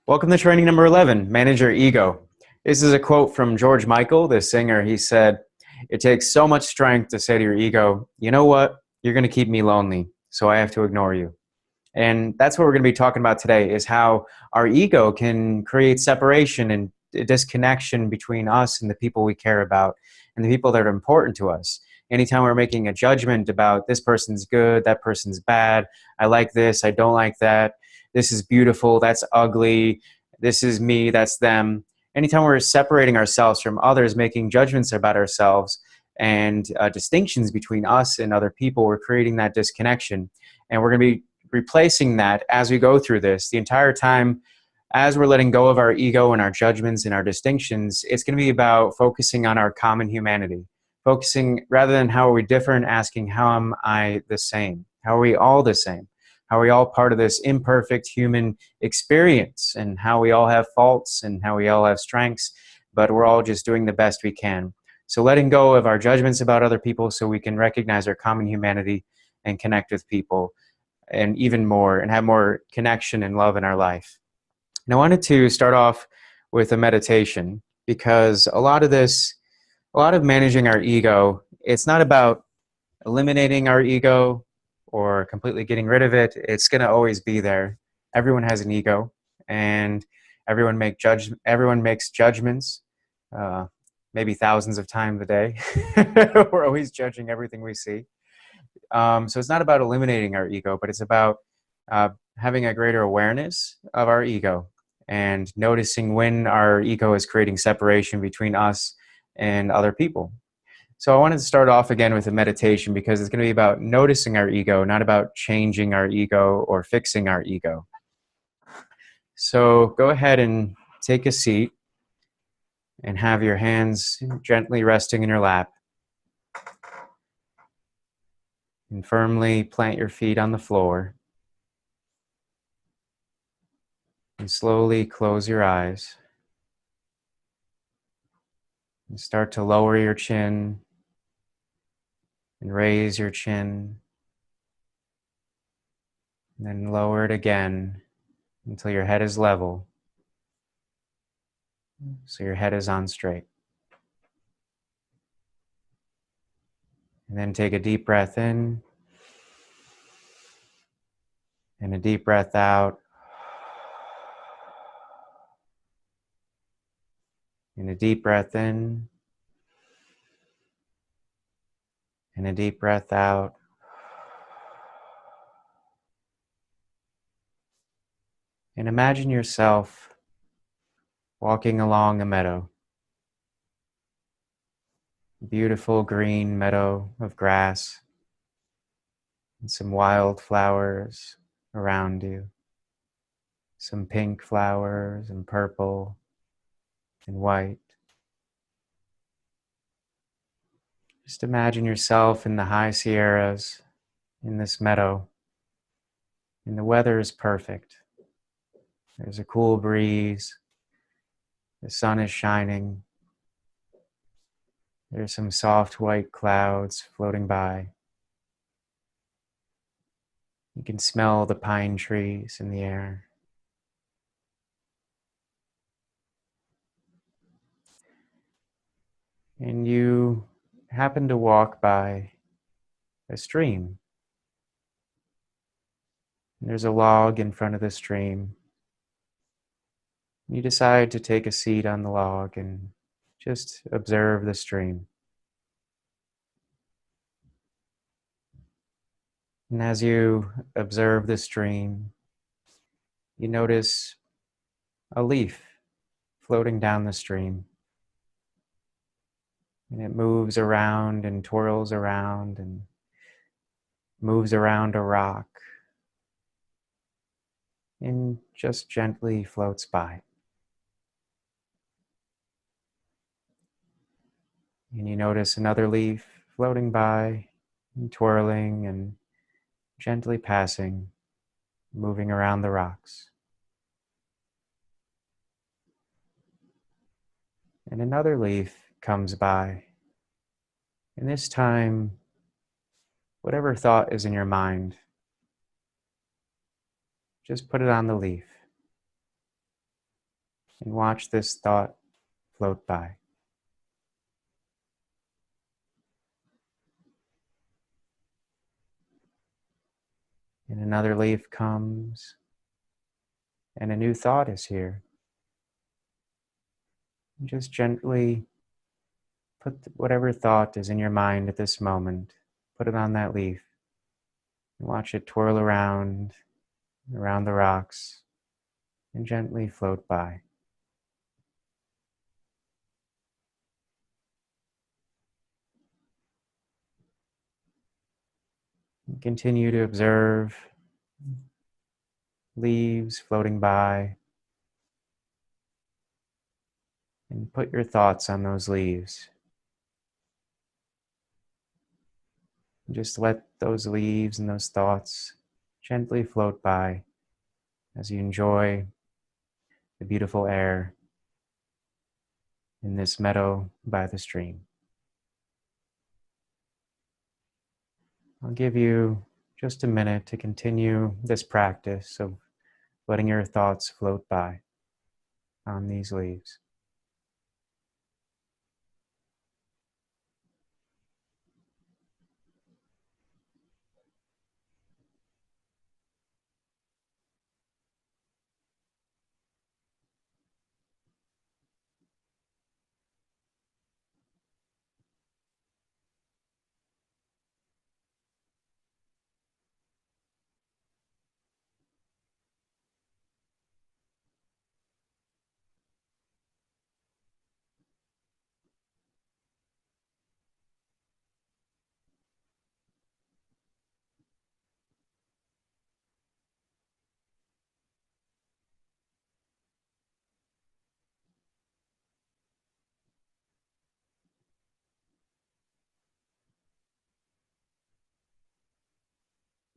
Welcome to training number 11, Manage Your Ego. This is a quote from George Michael, the singer. He said, "It takes so much strength to say to your ego, you know what? You're going to keep me lonely, so I have to ignore you." And that's what we're going to be talking about today is how our ego can create separation and disconnection between us and the people we care about and the people that are important to us. Anytime we're making a judgment about this person's good, that person's bad, I like this, I don't like that, this is beautiful, that's ugly, this is me, that's them. Anytime we're separating ourselves from others, making judgments about ourselves and distinctions between us and other people, we're creating that disconnection. And we're going to be replacing that as we go through this the entire time. As we're letting go of our ego and our judgments and our distinctions, it's going to be about focusing on our common humanity, focusing rather than how are we different, asking how am I the same, how are we all the same, how are we all part of this imperfect human experience, and how we all have faults and how we all have strengths, but we're all just doing the best we can. So letting go of our judgments about other people so we can recognize our common humanity and connect with people and even more and have more connection and love in our life. And I wanted to start off with a meditation because a lot of managing our ego, it's not about eliminating our ego or completely getting rid of it. It's going to always be there. Everyone has an ego, and everyone makes judgments, uh, maybe thousands of times a day. We're always judging everything we see. So it's not about eliminating our ego, but it's about having a greater awareness of our ego and noticing when our ego is creating separation between us and other people. So I wanted to start off again with a meditation because it's going to be about noticing our ego, not about changing our ego or fixing our ego. So go ahead and take a seat and have your hands gently resting in your lap. And firmly plant your feet on the floor. And slowly close your eyes. And start to lower your chin and raise your chin. And then lower it again until your head is level. So your head is on straight. And then take a deep breath in and a deep breath out. And a deep breath in and a deep breath out. And imagine yourself walking along a meadow. Beautiful green meadow of grass and some wild flowers around you. Some pink flowers and purple and white. Just imagine yourself in the high Sierras in this meadow, and the weather is perfect. There's a cool breeze. The sun is shining. There's some soft white clouds floating by. You can smell the pine trees in the air. And you happen to walk by a stream. And there's a log in front of the stream. You decide to take a seat on the log and just observe the stream. And as you observe the stream, you notice a leaf floating down the stream. And it moves around and twirls around and moves around a rock and just gently floats by. And you notice another leaf floating by and twirling and gently passing, moving around the rocks. And another leaf comes by. And this time, whatever thought is in your mind, just put it on the leaf. and watch this thought float by. And another leaf comes, and a new thought is here. And just gently put whatever thought is in your mind at this moment, put it on that leaf, and watch it twirl around the rocks, and gently float by. And continue to observe leaves floating by, and put your thoughts on those leaves. And just let those leaves and those thoughts gently float by as you enjoy the beautiful air in this meadow by the stream. I'll give you just a minute to continue this practice of letting your thoughts float by on these leaves.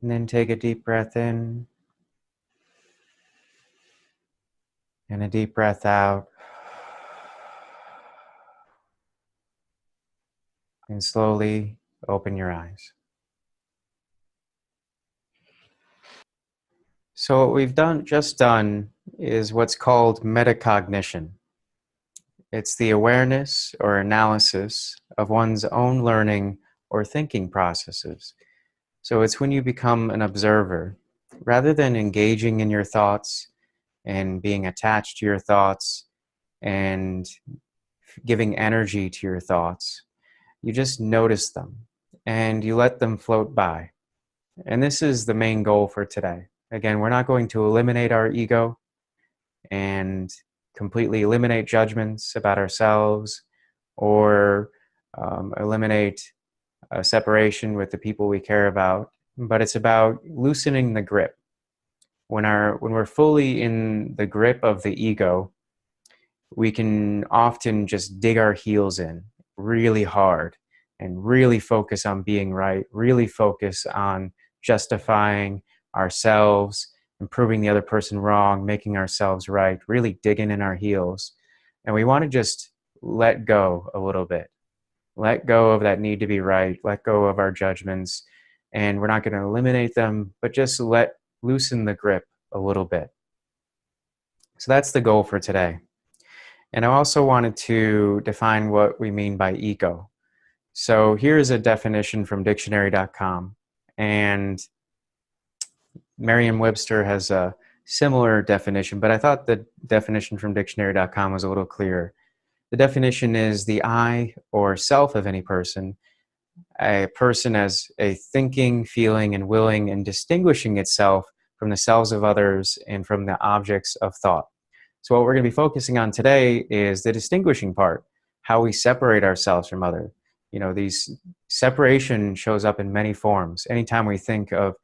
And then take a deep breath in and a deep breath out. And slowly open your eyes. So what we've just done is what's called metacognition. It's the awareness or analysis of one's own learning or thinking processes. So it's when you become an observer, rather than engaging in your thoughts and being attached to your thoughts and giving energy to your thoughts. You just notice them and you let them float by. And this is the main goal for today. Again, we're not going to eliminate our ego and completely eliminate judgments about ourselves or eliminate a separation with the people we care about, but it's about loosening the grip. When we're fully in the grip of the ego, we can often just dig our heels in really hard and really focus on being right, really focus on justifying ourselves and proving the other person wrong, making ourselves right, really digging in our heels. And we want to just let go a little bit. Let go of that need to be right, let go of our judgments, and we're not going to eliminate them, but just loosen the grip a little bit. So that's the goal for today. And I also wanted to define what we mean by ego. So here's a definition from dictionary.com, and Merriam-Webster has a similar definition, but I thought the definition from dictionary.com was a little clearer. The definition is the I or self of any person, a person as a thinking, feeling, and willing and distinguishing itself from the selves of others and from the objects of thought. So what we're going to be focusing on today is the distinguishing part, how we separate ourselves from others. These separation shows up in many forms. Anytime we think of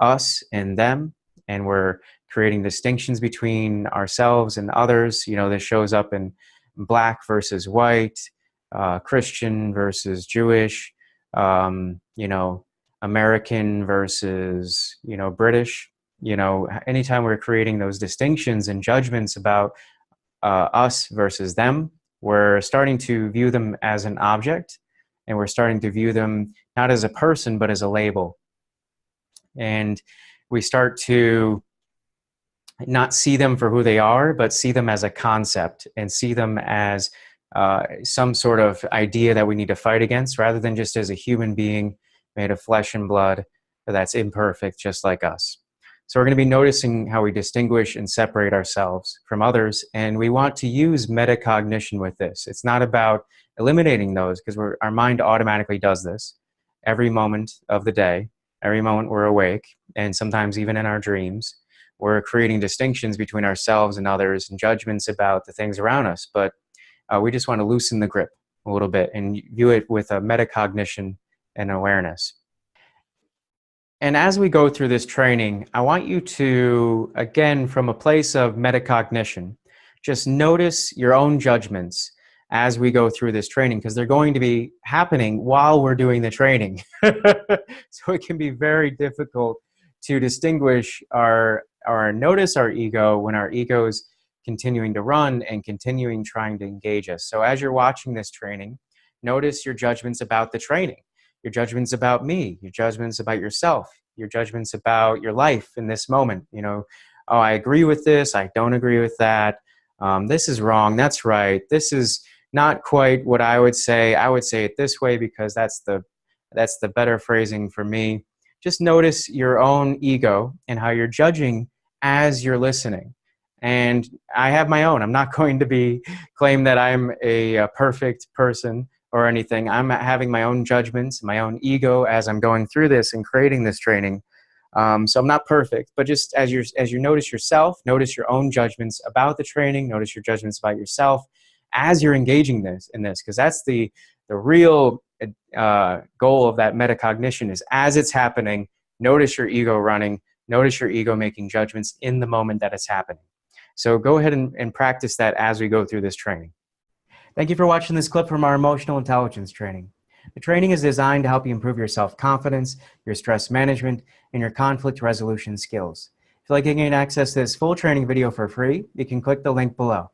us and them, and we're creating distinctions between ourselves and others, this shows up in black versus white, Christian versus Jewish, American versus, British. Anytime we're creating those distinctions and judgments about us versus them, we're starting to view them as an object, and we're starting to view them not as a person, but as a label. And we start to, not see them for who they are, but see them as a concept and see them as some sort of idea that we need to fight against, rather than just as a human being made of flesh and blood that's imperfect, just like us. So we're going to be noticing how we distinguish and separate ourselves from others, and we want to use metacognition with this. It's not about eliminating those, because our mind automatically does this every moment of the day, every moment we're awake, and sometimes even in our dreams. We're creating distinctions between ourselves and others and judgments about the things around us, but we just want to loosen the grip a little bit and view it with a metacognition and awareness. And as we go through this training, I want you to, again, from a place of metacognition, just notice your own judgments as we go through this training, because they're going to be happening while we're doing the training. So it can be very difficult to distinguish or notice our ego when our ego is continuing to run and continuing trying to engage us. So as you're watching this training, notice your judgments about the training, your judgments about me, your judgments about yourself, your judgments about your life in this moment. You know, oh, I agree with this, I don't agree with that. This is wrong, that's right. This is not quite what I would say. I would say it this way because that's the better phrasing for me. Just notice your own ego and how you're judging as you're listening. And I have my own. I'm not going to claim that I'm a perfect person or anything. I'm having my own judgments, my own ego as I'm going through this and creating this training. So I'm not perfect, but just as you notice yourself, notice your own judgments about the training, notice your judgments about yourself as you're engaging in this, because that's the real goal of that metacognition is as it's happening, notice your ego running, notice your ego making judgments in the moment that it's happening. So go ahead and practice that as we go through this training. Thank you for watching this clip from our emotional intelligence training. The training is designed to help you improve your self-confidence, your stress management, and your conflict resolution skills. If you'd like to gain access to this full training video for free, you can click the link below.